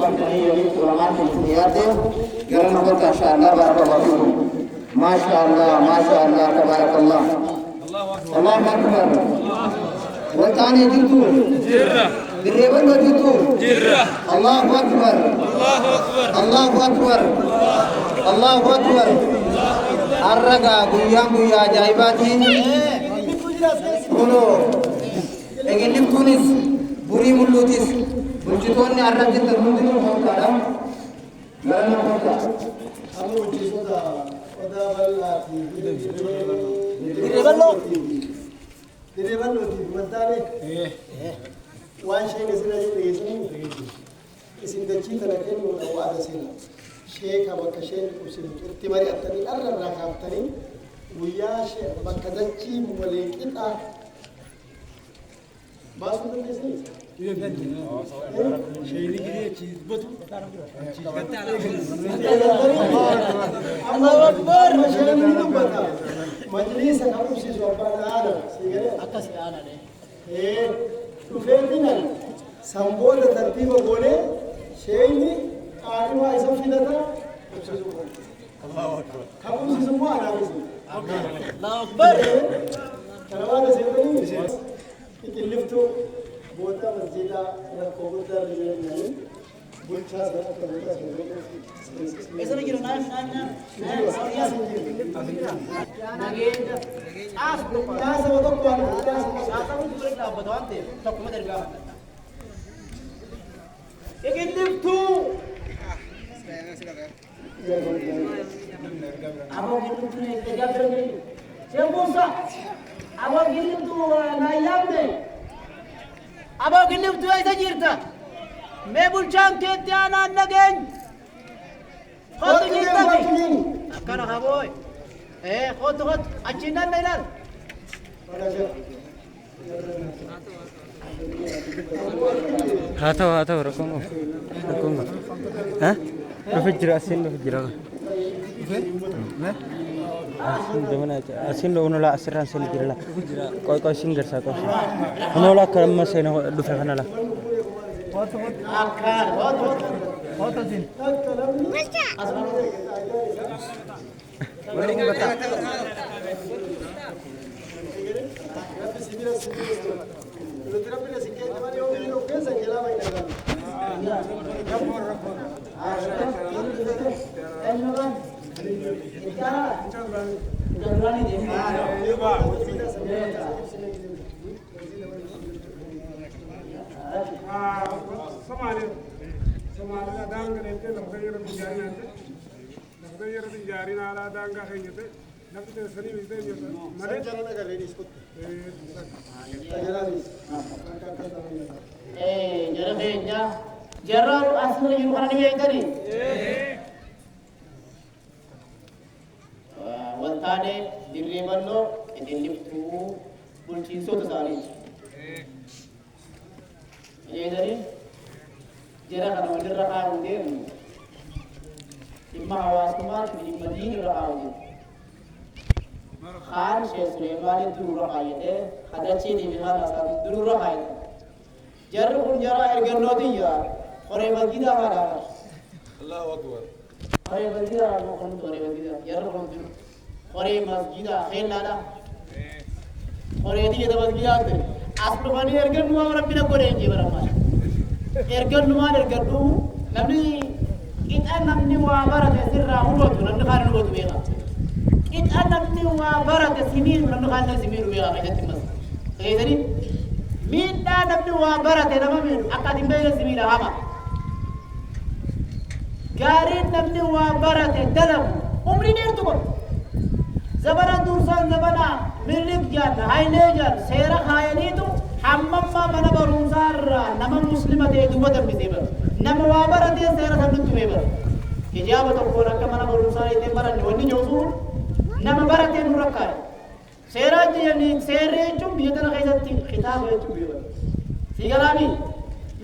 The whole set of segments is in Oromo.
بنتني يومي علماء الكليات قرن بك ما شاء الله بارك الله فيكم ما شاء الله ما شاء الله تبارك الله الله أكبر وتاني جيتو جرة دريبن جيتو جرة الله أكبر الله أكبر الله أكبر الرجاء بيا جايباتي كنو egelim tunis buri mulutis bunjitonni arrajit mundinu hokada garana hokada amu jisoda oda ballati direballo di mantare wan shay nesina yesini isin gachita lakin wada sina sheikh abaka sheikh usin irtimari atani arra kaftani wiya sheikh bakadachi mulikita बात सुन रहे हैं ये गंजी शेरी के लिए चीज बतो चीज करते अल्लाह अकबर शेरी में तो बता मजलिस का कुछ सोपाना सिगरे आकाश आना ने ए तो फिर दिन संबोध तरतीब बोले शेरी आदमी ऐसा फील था अल्लाह अकबर खाओ से सुनो आना अल्लाह अकबर करवाने से नहीं लिफ्टो बोता मस्जिदा या कोबुता रिजन बुलचा से कोबुता ऐसा नहीं गिरो ना नागेंद आस क्या से वो तो कौन आता हूं तो एक बताते तो कम देर का एक लिफ्टो अब वो लिफ्टो ने क्या करेंगे सेमोसा अब गिलिम तू नायाब दे अब गिलिम तू ऐसा जीरता मैं बुलचांग के त्याना नगेन खुद जीरता भी करो हाँ बोय खुद अच्छी ना नहीं ना हाथा रखूँगा हाँ रफिजरा Demana asin lo unola asiran sel girala koy singer sa ko unola karam se no du fa kanala akar hot din bari bata Somalia danga nete nabdayira tijari nete nabdayira tijari nala danga khayete nabte sari viste yete mare jana ka ladies ko jara beja jara asli yurani yetari wantane dirriballo idin liftu bulchin so tsani yedari jara kana wadir raqawde imma hawaskuma fi madina raqawde khan sheikh sulaiman duru raqayde hadachi di bihar asal duru raqayde jara kun jara erganoti ya khore bagida wala Allahu akbar khore bagida mo kon khore bagida jara kon khore masjida khelala khore di da bagida ate aslu bani ergan nu rabbina kore jibarama ergan numan ergadu namni kita namni wa barate sirra hubatu namni kharin hubatu bega kita namni wa barate simin namni kharin simin bega ayati mas ayani min da namni wa barate namamin akadim bega simin hama garin namni wa barate dalam umri nertu ko zabana dursan zabana milik jan haile jan sera khayani tu hammamma mana barumsar nama muslimate dubata bisiba nama wabarate sera sabtu beba ijabatu ko rakka mana barumsar ite maran wonni josu nama barate nurakka sera jeni sere chum biyatana khaysati khitab chum beba sigalami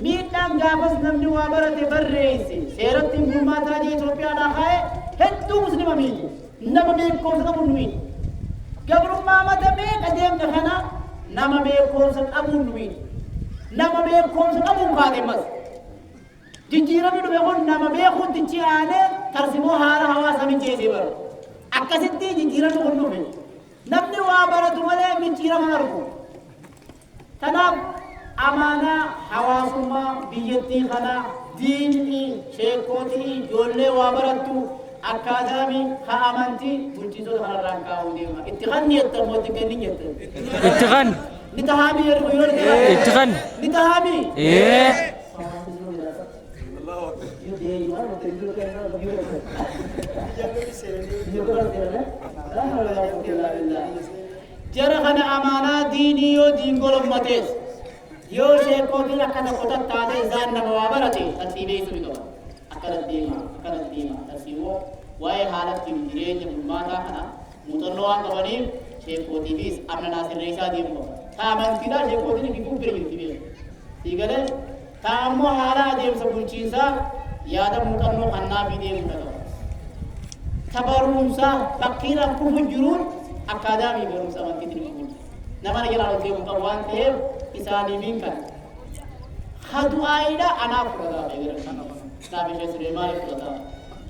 miidhaan gaafas namni wabarate barreesse seeratti bulmaataa je Itoophiyaa na khaye hedduu muslima miidhu nama beekumsa qabu nuyi gabrummaa mata beeka deemne kana nama beekumsa qabu nuyi nama beekumsa qabu kaate mas جنجيرة من بيقول نما بيقول تجيانه ترسموا هذا هوا سمين جيسي بر أكاسيتي جنجيرة تقول نبي نبني وابرة ولا من جيرة ماركو تنام أمانة حواسما بيجتي خنا ديني شيكوتي جولة وابرتو أكادامي خامنتي بلتيزو خنا رانكا وديما اتخاني يتموت كني يت اتخان نتهامي يرغيور اتخان نتهامي إيه جرى خنا أمانة ديني يو دين قولم ماتيس يو شيكو دين أكنا كوتا تادي زان نموابرتي ترسيبه سبيتو أكنا ديما ترسيبه واي حالت تمجرين جمعاتا خنا مطلوان قوانين شيكو ديبيس أمنا ناصر رئيسا ديمو تامن تيدا شيكو دين بيكو بريل تبيل تيغل تامو حالا ديم سبولچيسا يادا مطلو خنا بي ديم مطلو تبرونسا بقيرا كوفن جرون أكادامي برونسا من تدري بقول نما نجلا لطيف مقوان تيب إساني مينكا خدو آيدا أنا فردا بيغير نبي شيء سليمان فردا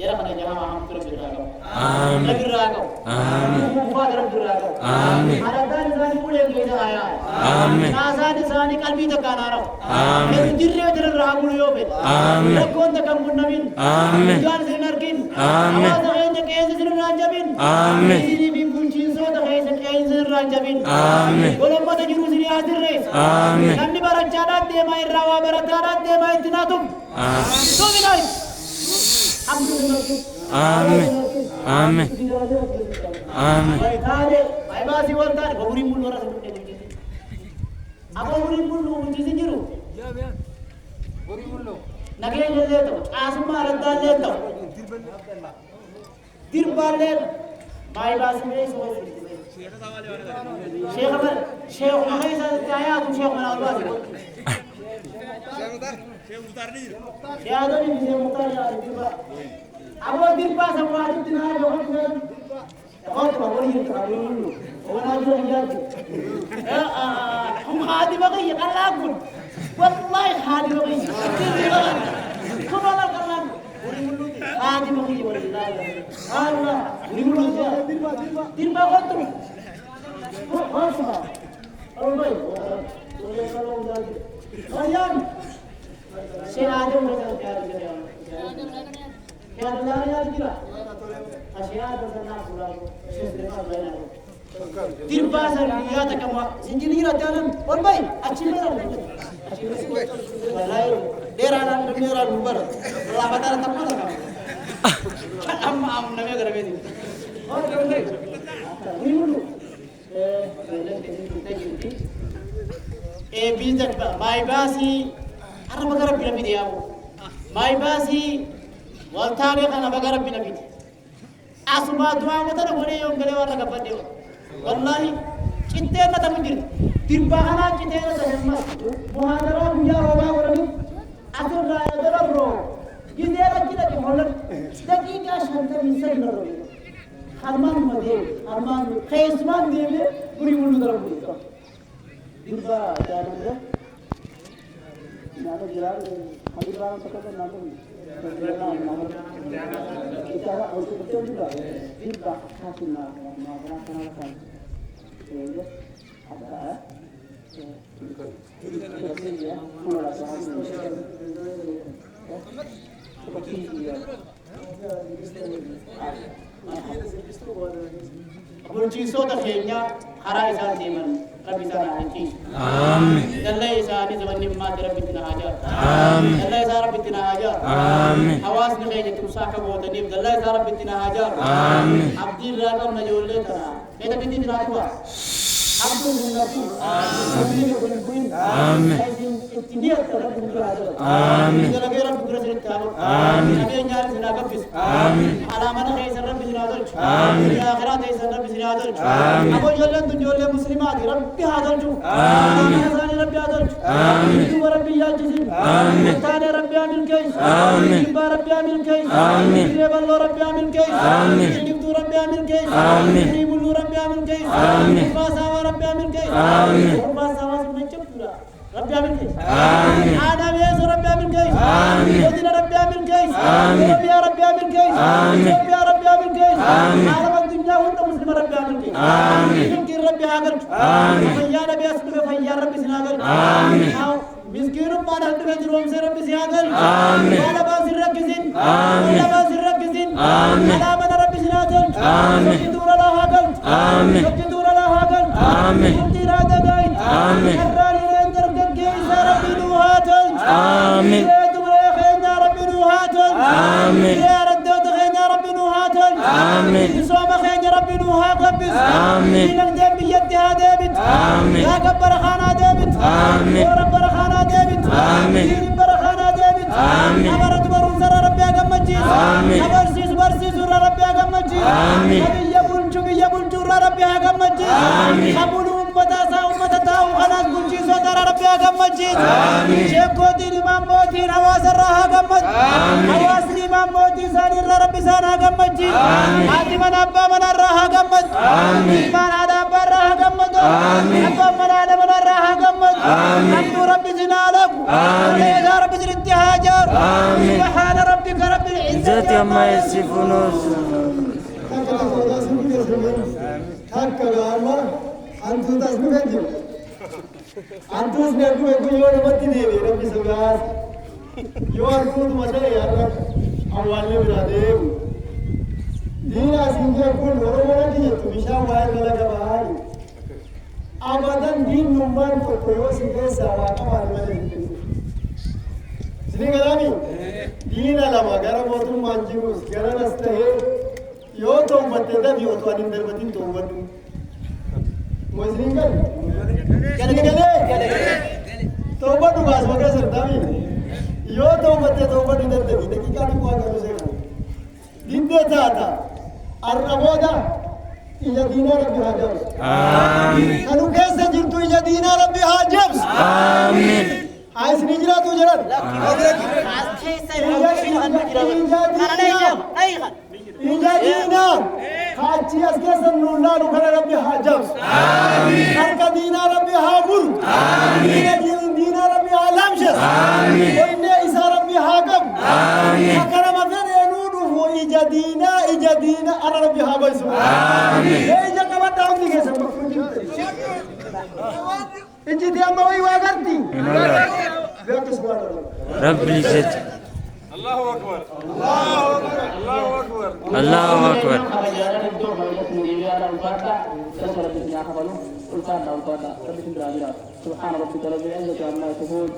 يلا خنا جهاں ہم پر براغو آمين براغو آمين فادر براغو آمين هذا نزاني بولے گے آیا آمين نازاني زاني قلبي تکانارو آمين جرے در راغو یو بے آمين کون تکم نبین آمين جان سنرکین آمين آواز ہے کہ سن رانجبین آمين دی بیم کنچین سو تو ہے کہ سن رانجبین آمين بولو مت جرو سری حاضر رے آمين نندی برچانا دے مائی راوا برتارا دے مائی تنا تم آمين تو بنائی آمين آمين آمين Baiklah, baik masih wanita. Bawuri mulu orang sebut. Apa bawuri mulu? Jadi jiru. Ya biar. Bawuri mulu. Nagih jadi tu. Asma rada jadi tu. Dirbalel. Baik masih ni semua. Syekh Ahmad, Syekh Ahmad saya kaya tu Syekh Ahmad Allah sebut. Syekh Mutar ni. Syekh ada ni Syekh Mutar ya. Abo dirba semua itu tidak ada. قلت بقولي تعالوا وانا اجي هم خادي بقي قال لا اقول والله خادي بقي كم والله قال لا خادي بقي والله الله يقولوا دير قلت ها صح والله خيان شهاده ولا كان لا يا أشياء بسنا كلها شسرنا بيننا تربى سرية تكما سنجليرة جالم والباي أشيلنا والله ديرانا دميرا نبر الله بدار تقبل أم نبي غربي بيزك ماي باسي أنا بقرب بنا بديا ماي باسي والتاريخ أنا بقرب بنا بدي asuma dua mata na bone yong gale wala kapande wallahi citte na tamjir tirbahana citte na tahma muhadara buja roba warani asur ra darro gide la kila ki holan daqiqa shanta misal na ro harman made harman khaisman dele puri mulu darbo dirba jaananda nana jiran hadiran takata nana kita harus betul juga dirba hasilnya masyarakat kan ya ada ya mulai seperti ya Kunci soda kayaknya harai saat zaman Rabbi sana kunci. Amin. Dalai saat zaman nimmat Rabbi tina hajar. Amin. Dalai saat Rabbi tina hajar. Amin. Awas ni kayaknya tusa kamu tadi. Dalai saat Rabbi tina hajar. Amin. Abdul Rahman najulle kana. Kita binti tina hajar. Abdul Nabi. Amin. Amin. Dia terhadap Rabbi hajar. Amin. Kita lagi Rabbi berasal kamu. Amin. Nabi nyari sinaga bis. Amin. Alamana kayaknya Rabbi sinadar. Amin. Akhirat kayaknya Rabbi sinadar. Amin. Abu Jalan tu jual Muslimat. Rabbi hadal ju. Amin. Azani Rabbi hadal ju. Amin. Tu Rabbi yajisim. Amin. Tane Rabbi amin kais. Amin. Iba Rabbi amin kais. Amin. Iballo Rabbi amin kais. Amin. Ibtu Rabbi amin kais. Amin. Ibullu Rabbi amin kais. Amin. Basawa Rabbi amin kais. Amin. Basawa macam pura. ربي عمل كيس آدم يسوع ربي عمل كيس ودينا ربي عمل كيس ربي يا ربي عمل كيس ربي يا ربي عمل كيس عالم الدنيا وانت مسلم ربي عمل كيس يمكن ربي عقل فيا نبي اسمك فيا ربي سناقل مسكين ما نحن نجروم سر ربي سياقل ولا باس الركزين ولا باس الركزين ولا من ربي سناقل يجدور الله عقل يجدور الله عقل يمكن هذا قاين كراني لندر كيس ربي نوهاتل آمين يا دبر خينا ربي نوهاتل آمين يا ردود خينا ربي نوهاتل آمين يسوم خينا ربي نوهاتل آمين لنقدم بيد هذا بيت آمين يا كبر خانا ديبت آمين يا رب برخانا ديبت آمين يا برخانا ديبت آمين أمرت برونزر ربي أقمتي آمين أبرسيس برسيس ربي أقمتي آمين أبي يبونجو ربي أقمتي آمين أبولو أمتا سا أمتا تاو خلاص بنجي سودر ربي أقمتي آمين شيكوتي الإمام موتي نواز الرها أقمت نواز الإمام موتي ساني ربي سانا أقمتي آمين من أبا من الرها أقمت آمين من هذا أبا الرها أقمت آمين أبا من هذا من الرها أقمت آمين ربي زنالك آمين يا ربي زن انتهاجر آمين سبحان ربك رب العزة عما يصفون Antu tas bukan Antu sebenarnya aku jual mati ni, Rabbi sebelah. Jual aku tu macam ya, awalnya berada. Dia singgah pun orang-orang dia tu bisa wayar kalau jawab. Abadan din numban tu koyo singgah sahaja kawan macam. Sini kami, dia lama gara motor manjurus, gara nasta he. Yo tu mati dah, yo tu anim derbatin tu mati. Muslim kan? Kali. Taubat tu bahas bagai sertawi. Yo taubat di dalam kita kita ni kuat kalau saya. Dinda tata. Arraboda. Ija dina Rabbi hajab. Amin. Kalau कैसे जिंतु ija dina Rabbi hajab. Amin. Hai sejira tu jalan. Ija dina. Haji askesan nula nukara Rabbi hajab. Amin. Karka dina Rabbi hamur. Amin. Dina Rabbi alamshas. Amin. Inna isa Rabbi hagam. Amin. Makara mafere nudu ho ija dina ara Rabbi habais. Amin. Ija kabat daun dige sama. Inji dia mau iwagarti. رب العزة الله أكبر الله أكبر سبحان ربك رب العزة عما يصفون